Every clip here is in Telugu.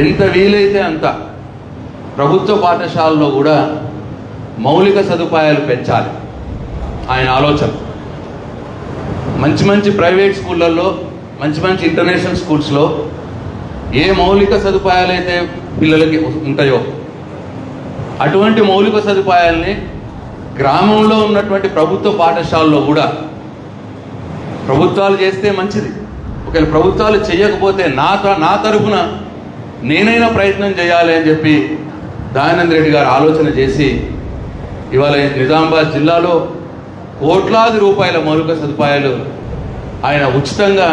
ఎంత వీలైతే అంత ప్రభుత్వ పాఠశాలలో కూడా మౌలిక సదుపాయాలు పెంచాలి ఆయన ఆలోచన. మంచి మంచి ప్రైవేట్ స్కూళ్ళల్లో, మంచి మంచి ఇంటర్నేషనల్ స్కూల్స్లో ఏ మౌలిక సదుపాయాలు అయితే పిల్లలకి ఉంటాయో అటువంటి మౌలిక సదుపాయాల్ని గ్రామంలో ఉన్నటువంటి ప్రభుత్వ పాఠశాలలో కూడా ప్రభుత్వాలు చేస్తే మంచిది. ఒకవేళ ప్రభుత్వాలు చేయకపోతే నా తరఫున నేనైనా ప్రయత్నం చేయాలి అని చెప్పి దయానంద్ రెడ్డి గారు ఆలోచన చేసి ఇవాళ నిజామాబాద్ జిల్లాలో కోట్లాది రూపాయల మౌలిక సదుపాయాలు ఆయన ఉచితంగా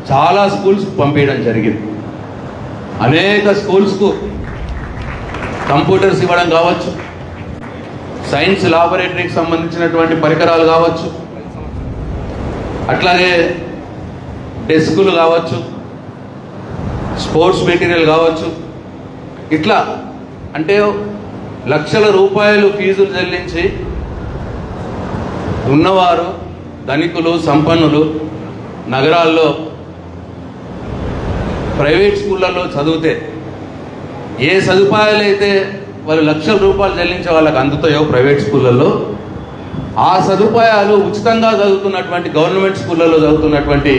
చాలా స్కూల్స్కు పంపించడం జరిగింది. అనేక స్కూల్స్కు కంప్యూటర్స్ ఇవ్వడం కావచ్చు, సైన్స్ లాబొరేటరీకి సంబంధించినటువంటి పరికరాలు కావచ్చు, అట్లాగే డెస్కులు కావచ్చు, స్పోర్ట్స్ మెటీరియల్ కావచ్చు. ఇట్లా అంటే లక్షల రూపాయలు ఫీజులు చెల్లించి ఉన్నవారు, ధనికులు, సంపన్నులు నగరాల్లో ప్రైవేట్ స్కూళ్ళల్లో చదివితే ఏ సదుపాయాలు అయితే వాళ్ళు లక్షల రూపాయలు చెల్లించే వాళ్ళకి అందుతాయో ప్రైవేట్ స్కూళ్ళల్లో, ఆ సదుపాయాలు ఉచితంగా చదువుతున్నటువంటి గవర్నమెంట్ స్కూళ్ళల్లో చదువుతున్నటువంటి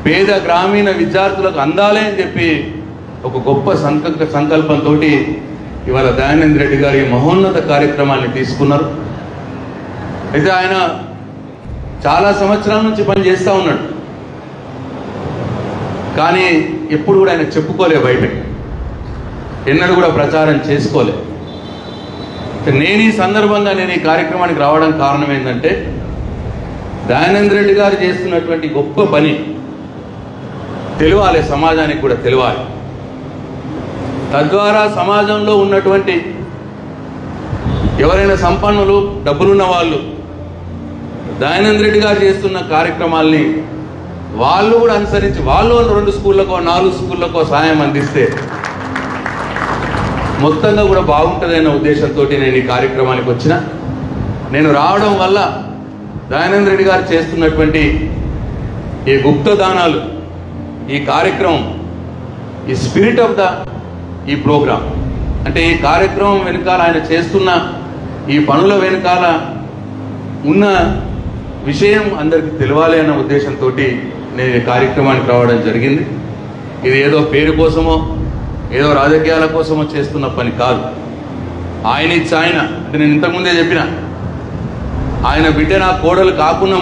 పేద గ్రామీణ విద్యార్థులకు అందాలి అని చెప్పి ఒక గొప్ప సంకల్పంతో ఇవాళ దయానంద్ రెడ్డి గారి మహోన్నత కార్యక్రమాన్ని తీసుకున్నారు. అయితే ఆయన చాలా సంవత్సరాల నుంచి పని చేస్తూ ఉన్నాడు, కానీ ఎప్పుడు కూడా ఆయన చెప్పుకోలే, బయటకి ఎన్నడూ కూడా ప్రచారం చేసుకోలే. నేను ఈ సందర్భంగా ఈ కార్యక్రమానికి రావడం కారణం ఏంటంటే దయానంద్ రెడ్డి గారు చేస్తున్నటువంటి గొప్ప పని తెలియాలి, సమాజానికి కూడా తెలియాలి. తద్వారా సమాజంలో ఉన్నటువంటి ఎవరైనా సంపన్నులు, డబ్బులున్న వాళ్ళు దయానంద్ రెడ్డి గారు చేస్తున్న కార్యక్రమాల్ని వాళ్ళు కూడా అనుసరించి వాళ్ళు 2 స్కూళ్ళకో 4 స్కూళ్ళకో సాయం అందిస్తే మొత్తంగా కూడా బాగుంటుందనే ఉద్దేశంతో నేను ఈ కార్యక్రమానికి వచ్చిన. నేను రావడం వల్ల దయానంద్ రెడ్డి గారు చేస్తున్నటువంటి ఈ గుప్త దానాలు, ఈ కార్యక్రమం, ఈ స్పిరిట్ ఆఫ్ ఈ ప్రోగ్రామ్, అంటే ఈ కార్యక్రమం వెనకాల ఆయన చేస్తున్న ఈ పనుల వెనకాల ఉన్న విషయం అందరికీ తెలియాలి అన్న ఉద్దేశంతో నేను ఈ కార్యక్రమానికి రావడం జరిగింది. ఇది ఏదో పేరు కోసమో ఏదో రాజకీయాల కోసమో చేస్తున్న పని కాదు. ఆయన అంటే నేను ఇంతకుముందే చెప్పిన, ఆయన బిడ్డ నా కోడలు కాకుండా